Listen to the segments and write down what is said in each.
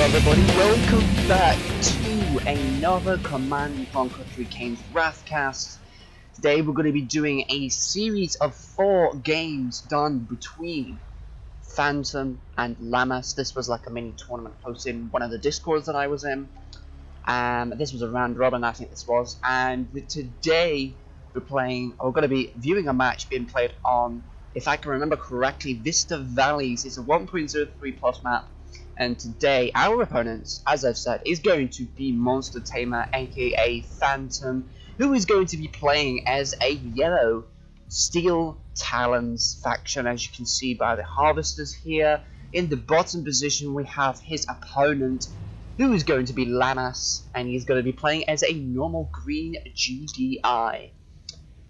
everybody, welcome back to another Command & Conquer Kane's Wrathcast. Today we're going to be doing a series of 4 games done between Phantom and Lamas. This was like a mini tournament hosted in one of the Discords that I was in. This was a round robin, I think this was. And today we're going to be viewing a match being played on, if I can remember correctly, Vista Valleys. It's a 1.03 plus map. And today, our opponent, as I've said, is going to be monstertaimer, aka Phantom, who is going to be playing as a yellow Steel Talons faction, as you can see by the harvesters here. In the bottom position, we have his opponent, who is going to be Lamas, and he's going to be playing as a normal green GDI.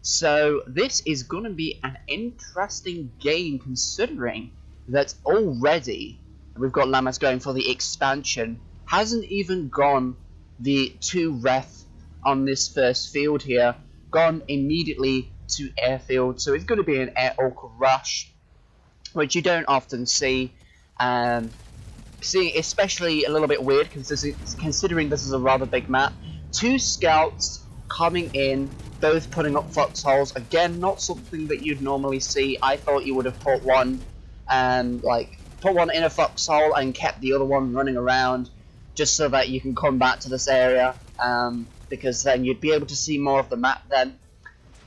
So, this is going to be an interesting game, considering that already we've got Lamas going for the expansion. Hasn't even gone the 2 ref on this first field here. Gone immediately to airfield. So it's going to be an air orc rush, which you don't often see. Especially a little bit weird considering this is a rather big map. 2 scouts coming in, both putting up foxholes. Again, not something that you'd normally see. I thought you would have put one put one in a foxhole and kept the other one running around, just so that you can come back to this area, because then you'd be able to see more of the map then.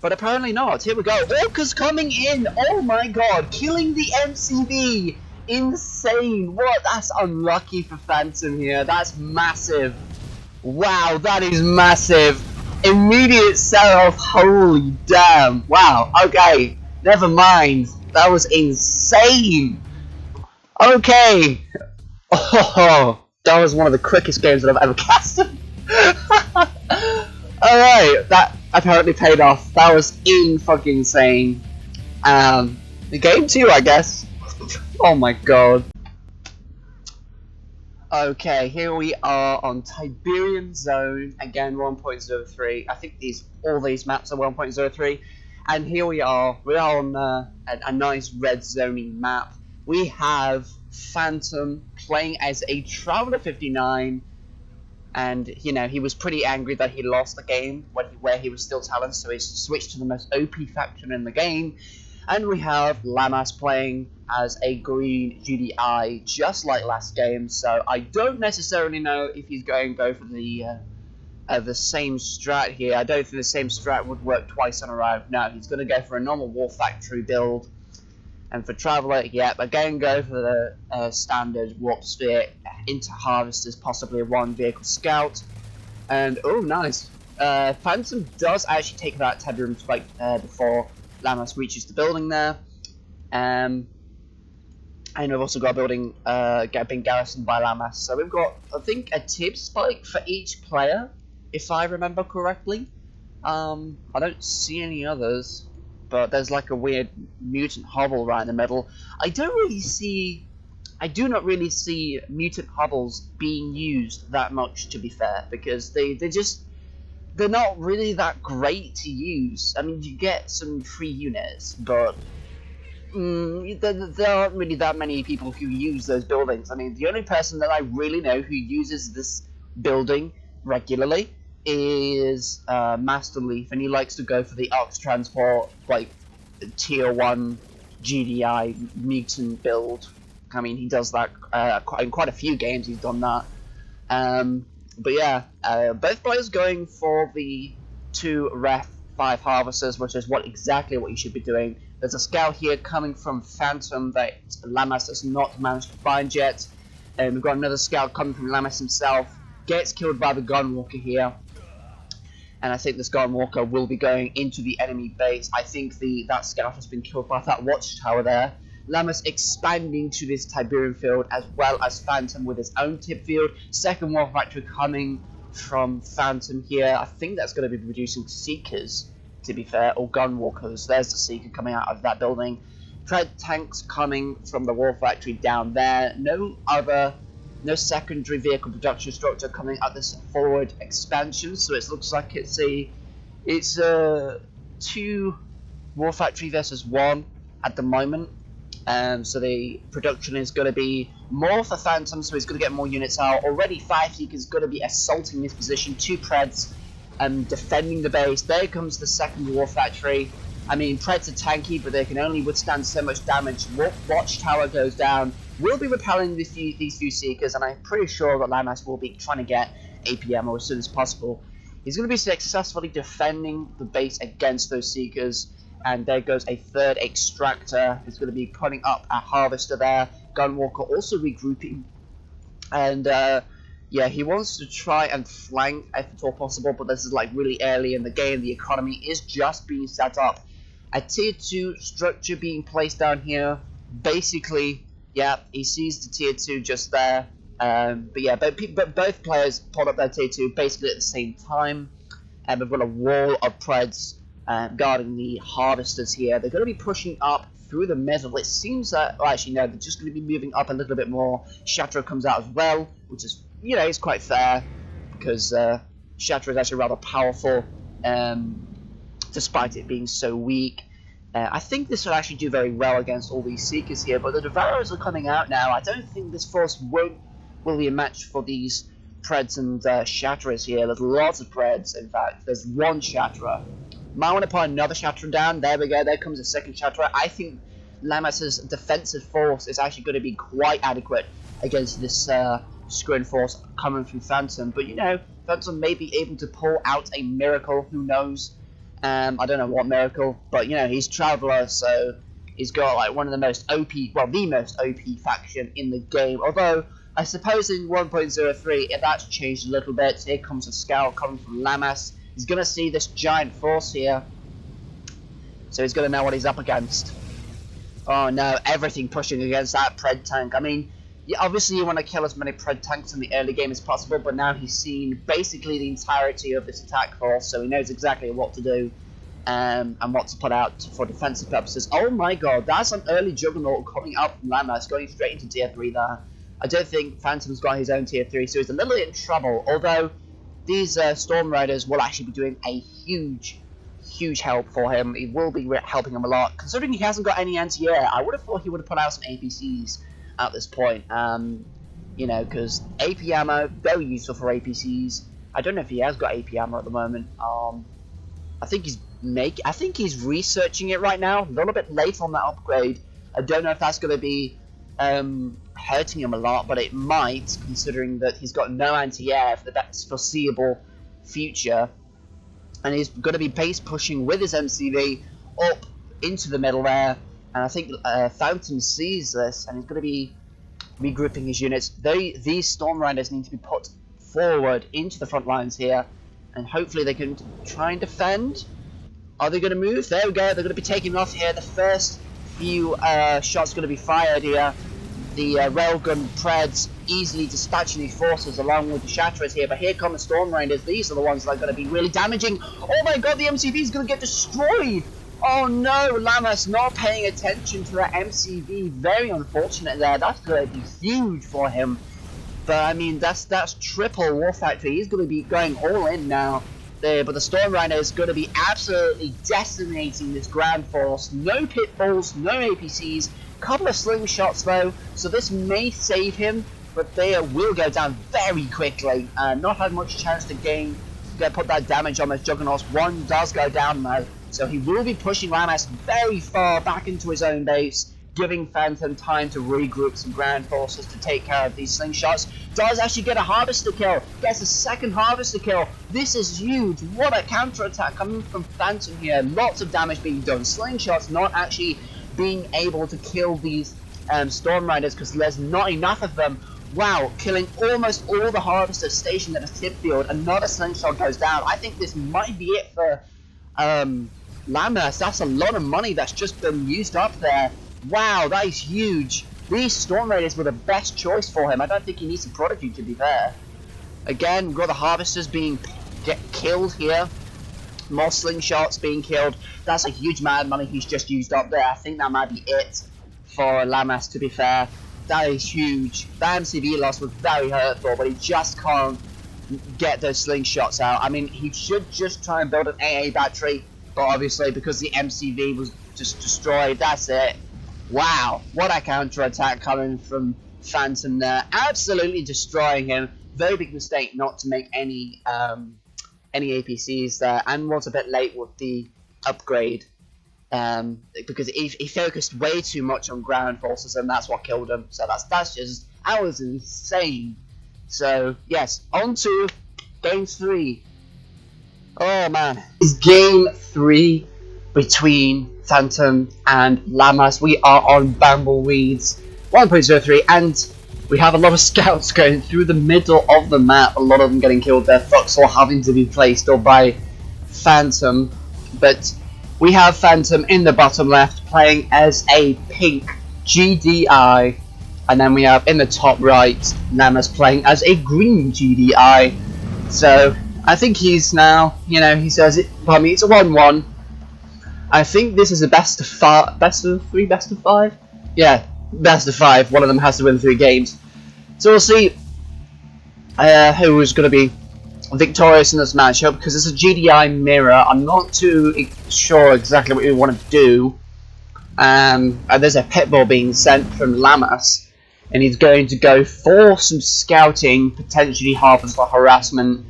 But apparently not. Here we go. Orcas coming in! Oh my god! Killing the MCB! Insane! What? That's unlucky for Phantom here. That's massive. Wow, that is massive. Immediate sell-off. Holy damn. Wow. Okay. Never mind. That was insane. Okay. Oh, that was one of the quickest games that I've ever casted. Alright, that apparently paid off. That was fucking insane. The game 2, I guess. Oh my god. Okay, here we are on Tiberian Zone. Again, 1.03. I think all these maps are 1.03. And here we are. We are on a nice red zoning map. We have Phantom playing as a Traveler 59, and you know, he was pretty angry that he lost the game where he was still Talon, so he switched to the most OP faction in the game. And we have Lamas playing as a green GDI, just like last game. So I don't necessarily know if he's going to go for the same strat here. I don't think the same strat would work twice in a row. No, he's going to go for a normal War Factory build. And for Traveler, yep, again go for the standard Warp Sphere into Harvesters, possibly 1 vehicle scout. And, oh, nice. Phantom does actually take that Tiberium Spike before Lamas reaches the building there. And we've also got a building being garrisoned by Lamas. So we've got, I think, a Tib Spike for each player, if I remember correctly. I don't see any others. But there's like a weird mutant hovel right in the middle. I do not really see mutant hovels being used that much, to be fair, because they're not really that great to use. I mean, you get some free units, but there aren't really that many people who use those buildings. I mean, the only person that I really know who uses this building regularly is Master Leaf, and he likes to go for the Ox Transport, like tier 1 GDI mutant build. I mean, he does that in quite a few games. He's done that. But yeah, both players going for the 2 ref 5 harvesters, which is exactly what you should be doing. There's a scout here coming from Phantom that Lamas has not managed to find yet, and we've got another scout coming from Lamas himself. Gets killed by the Gunwalker here. And I think this Gunwalker will be going into the enemy base. I think that scout has been killed by that watchtower there. Lamas expanding to this Tiberium field, as well as Phantom with his own tip field. Second War Factory coming from Phantom here. I think that's going to be producing Seekers, to be fair, or Gunwalkers. There's the Seeker coming out of that building. Tread tanks coming from the War Factory down there. No secondary vehicle production structure coming at this forward expansion, so it looks like it's a 2 War Factory versus 1 at the moment. So the production is going to be more for Phantom, so he's going to get more units out. Already 5 Seekers going to be assaulting this position, 2 Preds defending the base. There comes the second War Factory. I mean, Preds are tanky, but they can only withstand so much damage. Watchtower goes down. We'll be repelling these few Seekers, and I'm pretty sure that Lamas will be trying to get APM as soon as possible. He's going to be successfully defending the base against those Seekers. And there goes a third Extractor. He's going to be putting up a Harvester there. Gunwalker also regrouping. And yeah, he wants to try and flank if at all possible, but this is like really early in the game. The economy is just being set up. A tier 2 structure being placed down here. Basically, yeah, he sees the tier 2 just there. But yeah, but both players put up their tier 2 basically at the same time. And we've got a wall of Preds guarding the Harvesters here. They're going to be pushing up through the middle. It seems that, well, actually no, they're just going to be moving up a little bit more. Shatter comes out as well, which is, you know, it's quite fair, because Shatter is actually rather powerful, despite it being so weak. I think this will actually do very well against all these Seekers here, but the Devouras are coming out now. I don't think this force will be a match for these Preds and Shatterers here. There's lots of Preds, in fact. There's one Shatterer. Might want to put another Shatterer down. There we go. There comes a second Shatterer. I think Lamas' defensive force is actually going to be quite adequate against this screen force coming from Phantom. But, you know, Phantom may be able to pull out a miracle. Who knows? I don't know what miracle. But, you know, he's Traveler, so he's got, like, one of the most OP, well, the most OP faction in the game. Although, I suppose in 1.03, that's changed a little bit. Here comes a scout coming from Lamas. He's going to see this giant force here, so he's going to know what he's up against. Oh no, everything pushing against that Pred tank. I mean, obviously you want to kill as many Pred tanks in the early game as possible, but now he's seen basically the entirety of this attack force, so he knows exactly what to do and what to put out for defensive purposes. Oh my god, that's an early Juggernaut coming up from Lamas, going straight into tier 3 there. I don't think Phantom's got his own tier 3, so he's a little bit in trouble, although these Storm Riders will actually be doing a huge help for him. It will be helping him a lot. Considering he hasn't got any anti-air, I would have thought he would have put out some APCs at this point. You know, because AP ammo, very useful for APCs. I don't know if he has got AP ammo at the moment. I think he's researching it right now. A little bit late on that upgrade. I don't know if that's going to be hurting him a lot, but it might, considering that he's got no anti-air for the foreseeable future, and he's going to be base pushing with his MCV up into the middle there, and I think Phantom sees this, and he's going to be regrouping his units. These Storm Riders need to be put forward into the front lines here, and hopefully they can try and defend. Are they going to move? There we go, they're going to be taking off here. The first few shots going to be fired here. The Railgun Preds easily dispatching these forces along with the Shatterers here, but here come the Storm Raiders. These are the ones that are going to be really damaging. Oh my god, the MCV is going to get destroyed! Oh no, Lamas not paying attention to that MCV. Very unfortunate there. That's going to be huge for him. But I mean, that's triple War Factory. He's going to be going all in now. There, but the Storm Rider is going to be absolutely decimating this ground force. No pitfalls, no APCs. Couple of slingshots though, so this may save him, but they will go down very quickly. Not had much chance to put that damage on those Juggernauts. One does go down though, so he will be pushing Lamas very far back into his own base, giving Phantom time to regroup some ground forces to take care of these slingshots. Does actually get a Harvester kill, gets a second Harvester kill. This is huge. What a counter-attack coming from Phantom here. Lots of damage being done. Slingshots not actually being able to kill these Storm Riders because there's not enough of them. Wow, killing almost all the Harvesters stationed at the tip field. Another slingshot goes down. I think this might be it for Lamas. That's a lot of money that's just been used up there. Wow, that is huge. These Storm Raiders were the best choice for him. I don't think he needs a Prodigy, to be fair. Again, we've got the Harvesters being killed here. More slingshots being killed. That's a huge amount of money he's just used up there. I think that might be it for Lamas, to be fair. That is huge. That MCV loss was very hurtful, but he just can't get those slingshots out. I mean, he should just try and build an AA battery, but obviously because the MCV was just destroyed, that's it. Wow, what a counter-attack coming from Phantom there. Absolutely destroying him. Very big mistake not to make any APCs there, and was a bit late with the upgrade. Because he focused way too much on ground forces, and that's what killed him. So that was insane. So yes, on to game 3. Oh man, it's game 3 between Phantom and Lamas. We are on Bambleweeds 1.03, and we have a lot of scouts going through the middle of the map. A lot of them getting killed there. Foxhole having to be placed or by Phantom, but we have Phantom in the bottom left playing as a pink GDI, and then we have in the top right Lamas playing as a green GDI. So I think he's now, he says it. I mean, it's a 1-1. I think this is a best of 3, best of 5. Yeah, best of 5. One of them has to win 3 games. So we'll see who is going to be victorious in this matchup, because it's a GDI mirror. I'm not too sure exactly what we want to do. There's a pitbull being sent from Lamas, and he's going to go for some scouting, potentially harvest for harassment.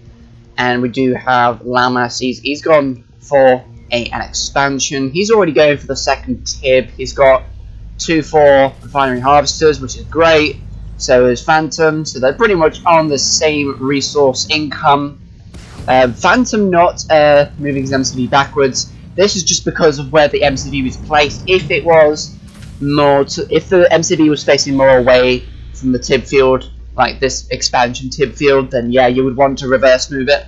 And we do have Lamas. He's gone for an expansion. He's already going for the second tib. He's got 2-4 refinery harvesters, which is great. So is Phantom, so they're pretty much on the same resource income. Phantom not moving his MCV backwards. This is just because of where the MCV was placed. If it was more, if the MCV was facing more away from the tib field, like this expansion tib field, then yeah, you would want to reverse move it.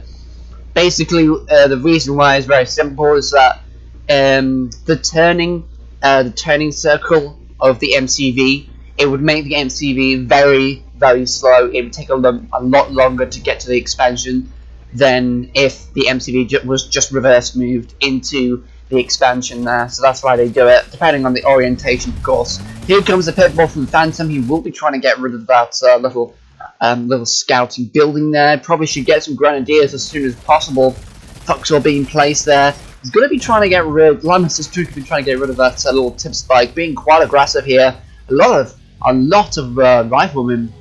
Basically, the reason why is very simple: is that the turning circle of the MCV, it would make the MCV very, very slow. It would take a lot longer to get to the expansion than if the MCV was just reverse moved into the expansion there. So that's why they do it, depending on the orientation, of course. Here comes the pitbull from Phantom. He will be trying to get rid of that little scouting building there. Probably should get some grenadiers as soon as possible. Foxhole being placed there. He's going to be trying to get rid. Lamas is going to be trying to get rid of that little tip spike. Being quite aggressive here. A lot of riflemen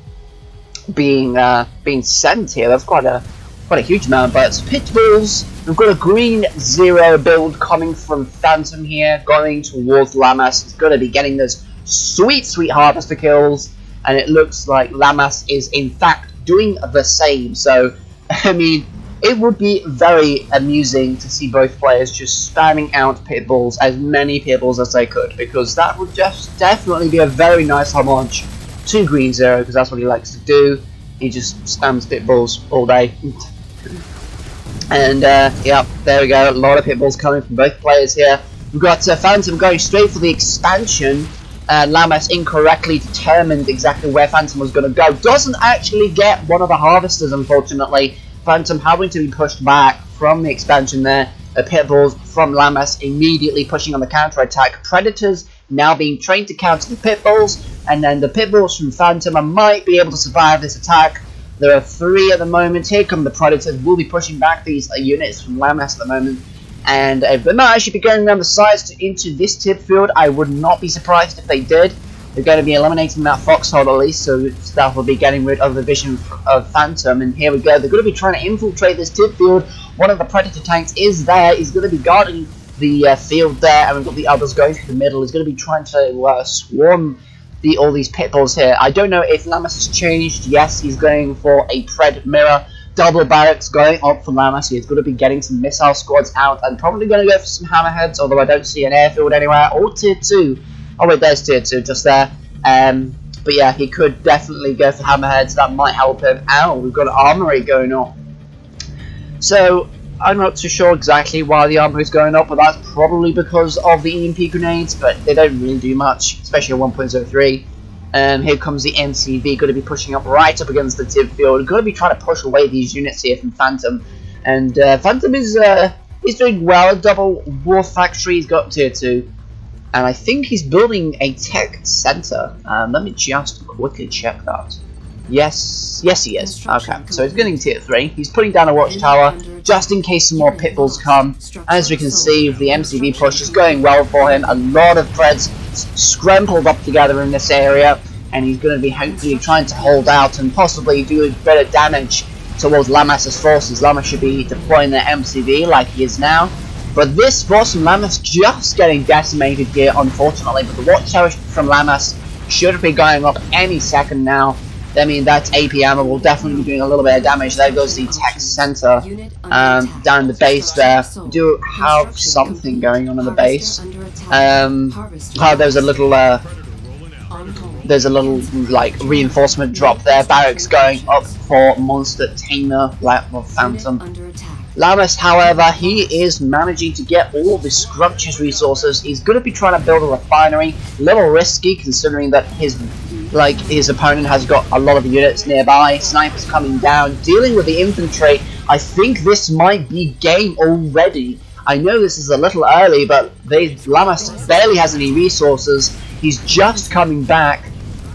being sent here. That's quite a huge amount. But it's pitbulls. We've got a green 0 build coming from Phantom here, going towards Lamas. He's going to be getting those sweet harvester kills. And it looks like Lamas is in fact doing the same. So, I mean, it would be very amusing to see both players just spamming out pitbulls, as many pitbulls as they could, because that would just definitely be a very nice homage to Green Zero, because that's what he likes to do. He just spams pitbulls all day. And yeah, there we go. A lot of pitbulls coming from both players here. We've got Phantom going straight for the expansion. Lamas incorrectly determined exactly where Phantom was going to go. Doesn't actually get one of the harvesters, unfortunately. Phantom having to be pushed back from the expansion there. The pitbulls from Lamas immediately pushing on the counter-attack. Predators now being trained to counter the pitbulls. And then the pitbulls from Phantom might be able to survive this attack. There are 3 at the moment. Here come the Predators. We'll be pushing back these units from Lamas at the moment. And if they might actually be going around the sides into this tip field, I would not be surprised if they did. They're going to be eliminating that foxhole at least, so staff will be getting rid of the vision of Phantom. And here we go. They're going to be trying to infiltrate this tip field. One of the Predator tanks is there. He's going to be guarding the field there, and we've got the others going through the middle. He's going to be trying to swarm all these pitbulls here. I don't know if Lamas has changed. Yes, he's going for a Pred mirror. Double barracks going up for Lamas. He's going to be getting some missile squads out and probably going to go for some hammerheads, although I don't see an airfield anywhere, or tier 2. Oh wait, there's tier 2 just there. But yeah, he could definitely go for hammerheads. That might help him out. We've got an armory going up. So I'm not too sure exactly why the armory is going up, but that's probably because of the EMP grenades, but they don't really do much, especially at 1.03. Here comes the MCV, going to be pushing up right up against the tip field. Going to be trying to push away these units here from Phantom. And Phantom is doing well. Double War Factory, he's got tier 2. And I think he's building a tech center. Let me just quickly check that. Yes he is. Okay, so he's getting tier 3. He's putting down a watchtower just in case some more pitbulls come. As we can see, the MCV push is going well for him. A lot of Preds units scrambled up together in this area, and he's going to be hopefully trying to hold out and possibly do a bit of damage towards Lamas' forces. Lamas should be deploying their MCV like he is now. But this force from Lamas just getting decimated here, unfortunately. But the watchtower from Lamas should be going up any second now. I mean, that AP ammo will definitely be doing a little bit of damage. There goes the tech center down the base there. Do have something going on in the base. There's a little like reinforcement drop there. Barracks going up for monstertaimer, or Phantom. Lamas, however, he is managing to get all the scrumptious resources. He's going to be trying to build a refinery. A little risky considering that his opponent has got a lot of units nearby. Snipers coming down, dealing with the infantry. I think this might be game already. I know this is a little early, but Lamas barely has any resources. He's just coming back.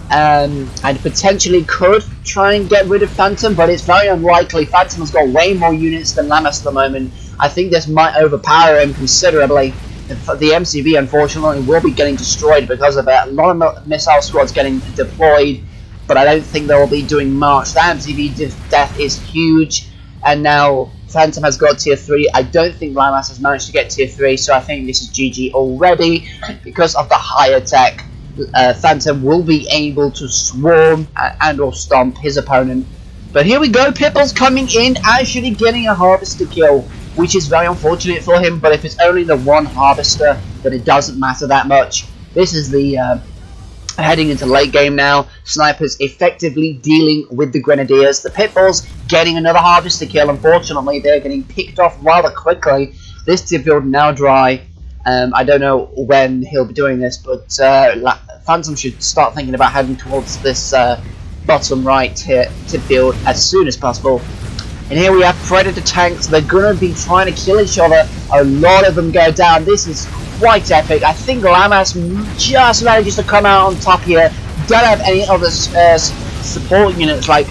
And potentially could try and get rid of Phantom, but it's very unlikely. Phantom has got way more units than Lamas at the moment. I think this might overpower him considerably. The MCV, unfortunately, will be getting destroyed because of it. A lot of missile squads getting deployed, but I don't think they will be doing much. The MCV death is huge, and now Phantom has got tier 3. I don't think Lamas has managed to get tier 3, so I think this is GG already because of the higher tech. Phantom will be able to swarm and or stomp his opponent. But here we go, Pitbull's coming in, actually getting a harvester kill, which is very unfortunate for him, but if it's only the one harvester, then it doesn't matter that much. This is the heading into late game now. Snipers effectively dealing with the Grenadiers. The Pitbulls getting another harvester kill. Unfortunately, they're getting picked off rather quickly. This tip field now dry. I don't know when he'll be doing this, but Phantom should start thinking about heading towards this bottom right here tip field as soon as possible. And here we have Predator tanks. They're going to be trying to kill each other. A lot of them go down. This is quite epic. I think Lamas just manages to come out on top here. Don't have any other support units like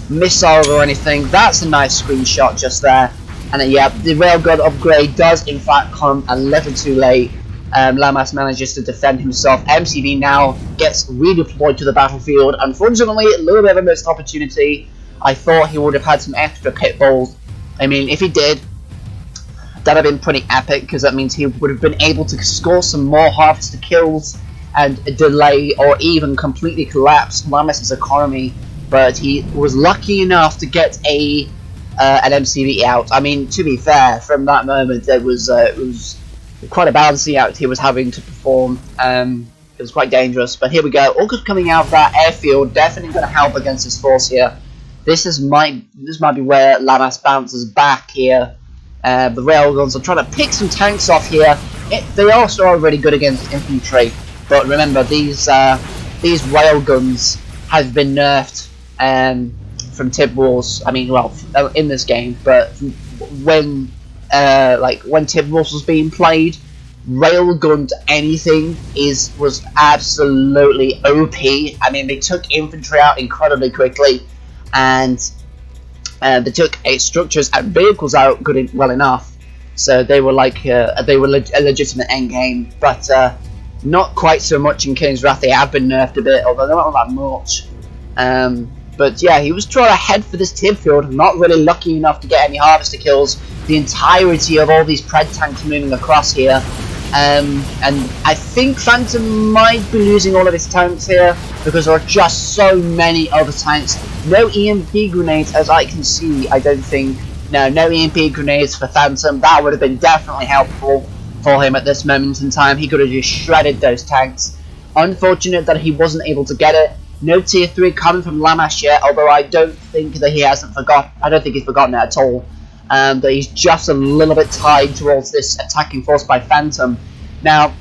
missiles or anything. That's a nice screenshot just there. And then, yeah, the railgun upgrade does in fact come a little too late. Lamas manages to defend himself. MCV now gets redeployed to the battlefield. Unfortunately, a little bit of a missed opportunity. I thought he would have had some extra pitbulls. I mean, if he did, that would have been pretty epic, because that means he would have been able to score some more harvester kills and delay or even completely collapse Lamas' economy. But he was lucky enough to get an MCV out. I mean, to be fair, from that moment it was quite a balancing act he was having to perform. It was quite dangerous, but here we go. Orcus coming out of that airfield, definitely going to help against his force here. This might be where Lamas bounces back here. The railguns are trying to pick some tanks off here. They also are really good against infantry, but remember these railguns have been nerfed from tip wars. I mean, well, in this game, but when tip wars was being played, railgun anything was absolutely OP. I mean, they took infantry out incredibly quickly, and they took structures and vehicles out well enough. So they were like a legitimate end game, but not quite so much in Kane's Wrath. They have been nerfed a bit, although they're not that much. But yeah, he was trying to head for this tip field, not really lucky enough to get any harvester kills. The entirety of all these pred tanks moving across here. And I think Phantom might be losing all of his tanks here, because there are just so many other tanks. No EMP grenades as I can see, I don't think. No EMP grenades for Phantom. That would have been definitely helpful for him at this moment in time. He could have just shredded those tanks. Unfortunate that he wasn't able to get it. No tier 3 coming from Lamas yet, although I don't think that he hasn't forgotten. I don't think he's forgotten it at all. But he's just a little bit tied towards this attacking force by Phantom. Now,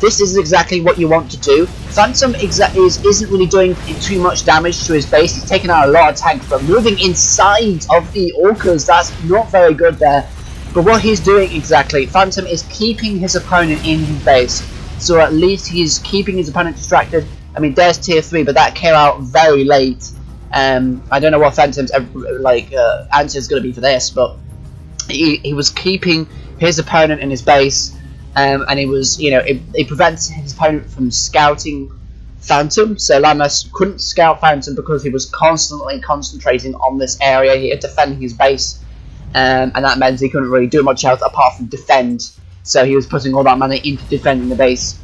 this is exactly what you want to do. Phantom isn't really doing too much damage to his base. He's taking out a lot of tanks, but moving inside of the Orcas, that's not very good there. But what he's doing exactly, Phantom is keeping his opponent in his base. So at least he's keeping his opponent distracted. I mean, there's tier 3, but that came out very late. I don't know what Phantom's answer is going to be for this, but he was keeping his opponent in his base, and it was, you know, it prevents his opponent from scouting Phantom. So Lamas couldn't scout Phantom because he was constantly concentrating on this area here, defending his base, and that meant he couldn't really do much else apart from defend. So he was putting all that money into defending the base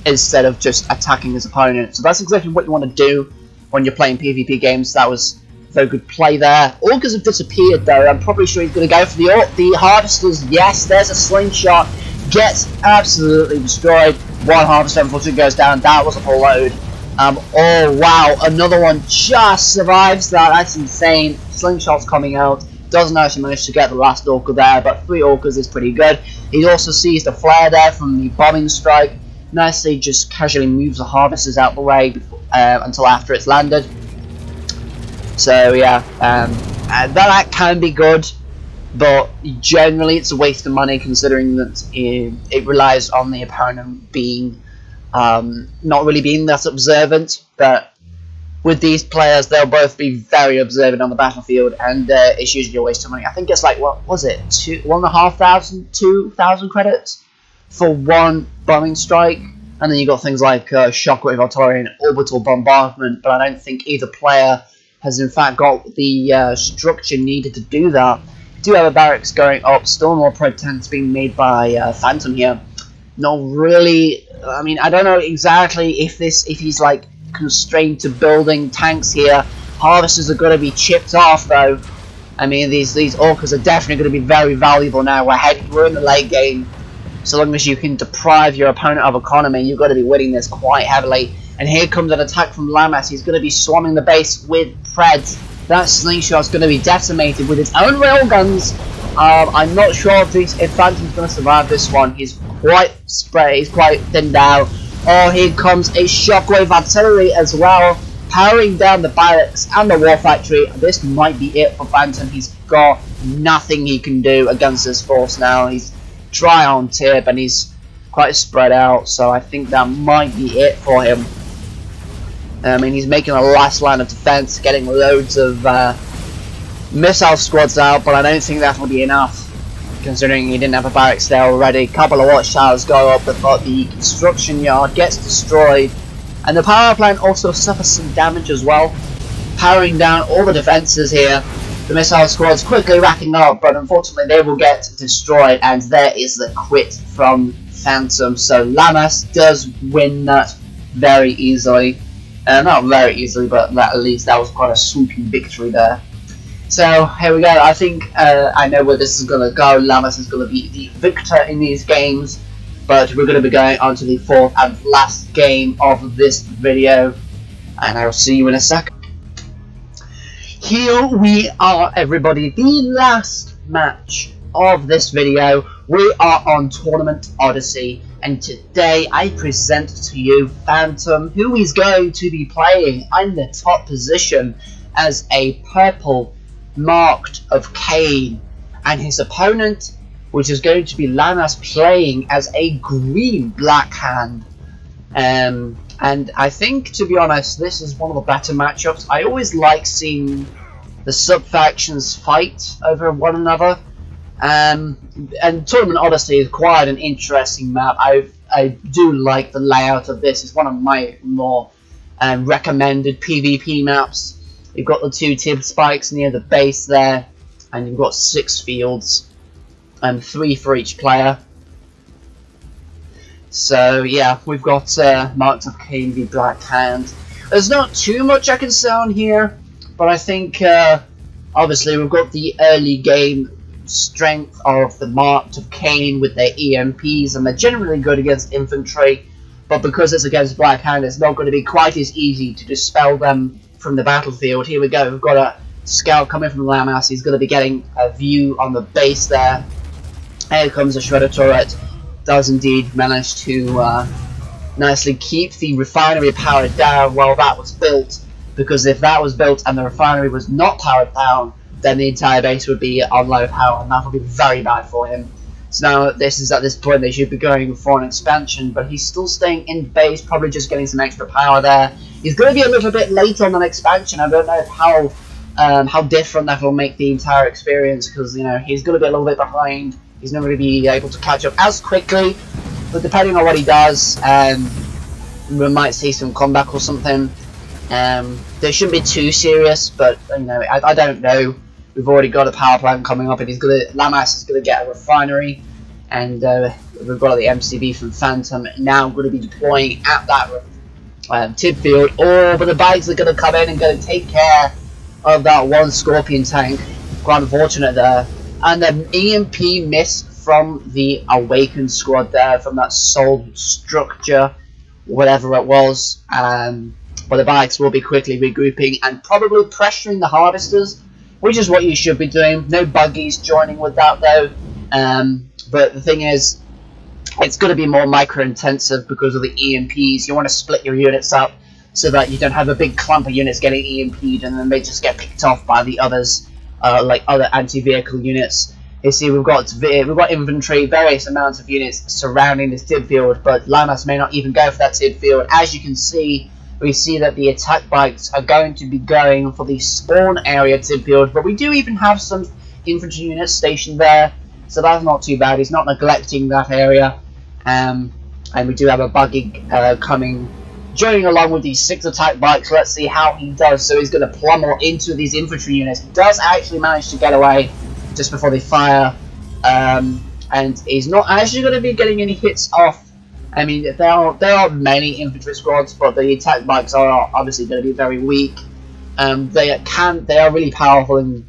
instead of just attacking his opponent. So that's exactly what you want to do when you're playing PvP games. That was a very good play there. Augurs have disappeared though. I'm probably sure he's going to go for the harvesters. Yes, there's a slingshot. Gets absolutely destroyed. One harvester unfortunately goes down. That was a full load. Oh wow, another one just survives that. That's insane. Slingshot's coming out. Doesn't actually manage to get the last Orca there, but 3 Orcas is pretty good. He also sees the flare there from the bombing strike. Nicely just casually moves the harvesters out the way before, until after it's landed. So yeah, that can be good, but generally it's a waste of money considering that it relies on the opponent being not really being that observant. But with these players, they'll both be very observant on the battlefield, and it's usually a waste of money. I think it's like, what was it, 1,500, 2,000 credits for one bombing strike, and then you got things like shockwave artillery and orbital bombardment. But I don't think either player has in fact got the structure needed to do that. Do have a barracks going up, still more pretense being made by Phantom here. Not really. I mean, I don't know exactly if he's like constrained to building tanks here. Harvesters are going to be chipped off though. I mean, these Orcas are definitely going to be very valuable now. We're in the late game. So long as you can deprive your opponent of economy, you've got to be winning this quite heavily. And here comes an attack from Lamas. He's going to be swarming the base with Preds. That slingshot's going to be decimated with his own railguns. I'm not sure if Phantom's going to survive this one. He's quite spread. He's quite thinned out. Oh, here comes a shockwave artillery as well, powering down the barracks and the war factory. This might be it for Phantom. He's got nothing he can do against this force now. He's dry on tip and he's quite spread out. So I think that might be it for him. I mean, he's making a last line of defense, getting loads of missile squads out, but I don't think that will be enough, considering he didn't have a barracks there already. A couple of watchtowers go up, but the construction yard gets destroyed, and the power plant also suffers some damage as well, powering down all the defences here. The missile squads quickly racking up, but unfortunately they will get destroyed, and there is the quit from Phantom. So Lamas does win that very easily. Not very easily, but at least that was quite a sweeping victory there. So here we go. I think I know where this is going to go. Lamas is going to be the victor in these games, but we're going to be going on to the 4th and last game of this video, and I will see you in a second. Here we are, everybody, the last match of this video. We are on Tournament Odyssey, and today I present to you Phantom, who is going to be playing in the top position as a purple marked of Kane, and his opponent, which is going to be Lamas, playing as a green black hand. And I think, to be honest, this is one of the better matchups. I always like seeing the sub-factions fight over one another. And Tournament Odyssey is quite an interesting map. I do like the layout of this. It's one of my more recommended PvP maps. You've got the 2 tib spikes near the base there, and you've got 6 fields, and 3 for each player. So yeah, we've got marked of Kane v Black Hand. There's not too much I can say on here, but I think obviously we've got the early game strength of the marked of Kane with their EMPs, and they're generally good against infantry, but because it's against Black Hand, it's not going to be quite as easy to dispel them from the battlefield. Here we go, we've got a scout coming from Lamas. He's going to be getting a view on the base there. Here comes a shredder turret. Does indeed manage to nicely keep the refinery powered down while that was built, because if that was built and the refinery was not powered down, then the entire base would be on low power, and that would be very bad for him. So now this is at this point they should be going for an expansion, but he's still staying in base, probably just getting some extra power there. He's going to be a little bit late on an expansion. I don't know how different that will make the entire experience, because you know he's going to be a little bit behind he's not going to be able to catch up as quickly. But depending on what he does, we might see some comeback or something. They shouldn't be too serious, but you know, I don't know. We've already got a power plant coming up, and Lamas is gonna get a refinery, and we've got the MCB from Phantom now going to be deploying at that tip field. But the bikes are going to come in and going to take care of that one Scorpion tank. Quite unfortunate there, and an EMP miss from the Awakened squad there, from that Soul structure, whatever it was. But the bikes will be quickly regrouping and probably pressuring the harvesters, which is what you should be doing. No buggies joining with that though. But the thing is, it's going to be more micro intensive because of the EMPs. You want to split your units up so that you don't have a big clump of units getting EMP'd and then they just get picked off by the others, like other anti-vehicle units. You see, we've got infantry, various amounts of units surrounding this tip field, but Lamas may not even go for that tip field. As you can see, we see that the attack bikes are going to be going for the spawn area tip field, but we do even have some infantry units stationed there, so that's not too bad. He's not neglecting that area, and we do have a buggy joining along with these 6 attack bikes. Let's see how he does. So he's going to pummel into these infantry units. He does actually manage to get away just before they fire, and he's not actually going to be getting any hits off. I mean, there are many infantry squads, but the attack bikes are obviously going to be very weak. They are really powerful in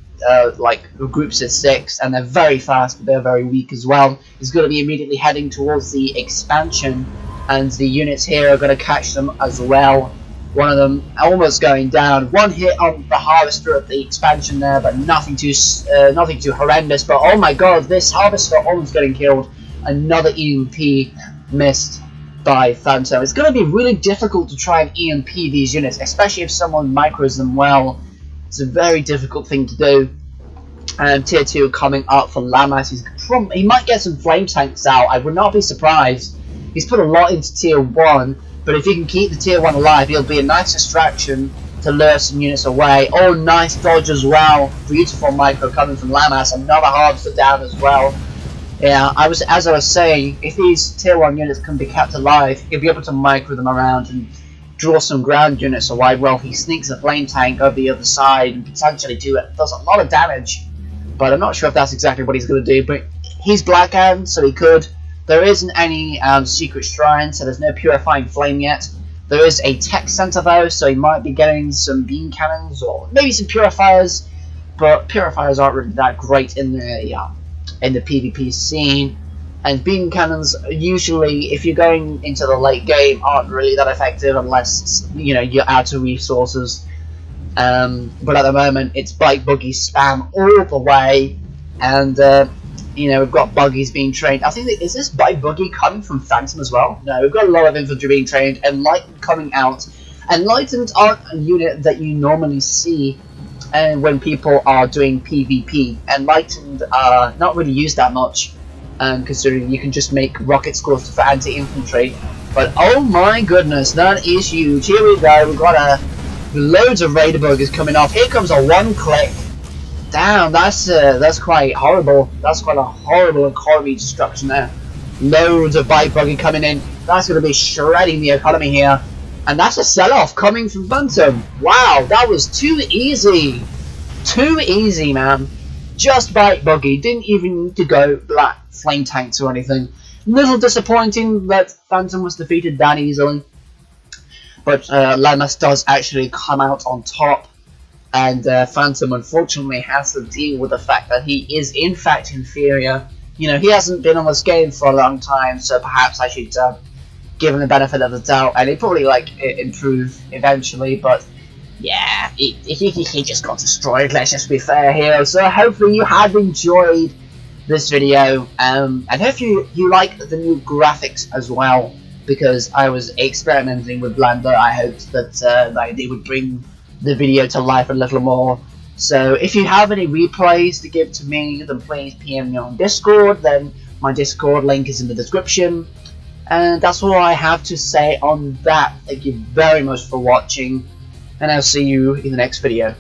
like groups of 6, and they're very fast, but they're very weak as well. He's going to be immediately heading towards the expansion, and the units here are going to catch them as well. One of them almost going down. One hit on the harvester at the expansion there, but nothing too horrendous. But oh my god, this harvester almost getting killed. Another EMP missed by Phantom. It's going to be really difficult to try and EMP these units, especially if someone micros them well. It's a very difficult thing to do. And tier 2 coming up for Lamas. He might get some flame tanks out. I would not be surprised. He's put a lot into tier 1, but if he can keep the tier 1 alive, it'll be a nice distraction to lure some units away. Oh, nice dodge as well. Beautiful micro coming from Lamas. Another harvester down as well. Yeah, as I was saying, if these tier 1 units can be kept alive, he'll be able to micro them around and draw some ground units away. Well, he sneaks a flame tank over the other side and potentially does a lot of damage. But I'm not sure if that's exactly what he's going to do. But he's Blackhand, so he could. There isn't any secret shrine, so there's no purifying flame yet. There is a tech center though, so he might be getting some beam cannons or maybe some purifiers. But purifiers aren't really that great in the PvP scene, and beam cannons usually, if you're going into the late game, aren't really that effective unless you're out of resources. But at the moment, it's bike buggy spam all the way, and we've got buggies being trained. I think is this bike buggy coming from Phantom as well? No, we've got a lot of infantry being trained. Enlightened coming out. Enlightened aren't a unit that you normally see. And when people are doing PvP, Enlightened are not really used that much, considering you can just make rocket scores for anti-infantry. But oh my goodness, that is huge. Here we go. We've got loads of Raider buggers coming off. Here comes a one-click. Damn, that's quite horrible. That's quite a horrible economy destruction there. Loads of bike buggy coming in. That's going to be shredding the economy here. And that's a sell-off coming from Phantom. Wow, that was too easy. Too easy, man. Just bike buggy. Didn't even need to go black flame tanks or anything. Little disappointing that Phantom was defeated that easily. But Lamas does actually come out on top. And Phantom unfortunately has to deal with the fact that he is in fact inferior. He hasn't been on this game for a long time, so perhaps I should give him the benefit of the doubt, and he'd probably improve eventually. But yeah, he just got destroyed. Let's just be fair here. So hopefully you have enjoyed this video, and hopefully you like the new graphics as well, because I was experimenting with Blender. I hoped that they would bring the video to life a little more. So if you have any replays to give to me, then please PM me on Discord. Then my Discord link is in the description. And that's all I have to say on that. Thank you very much for watching, and I'll see you in the next video.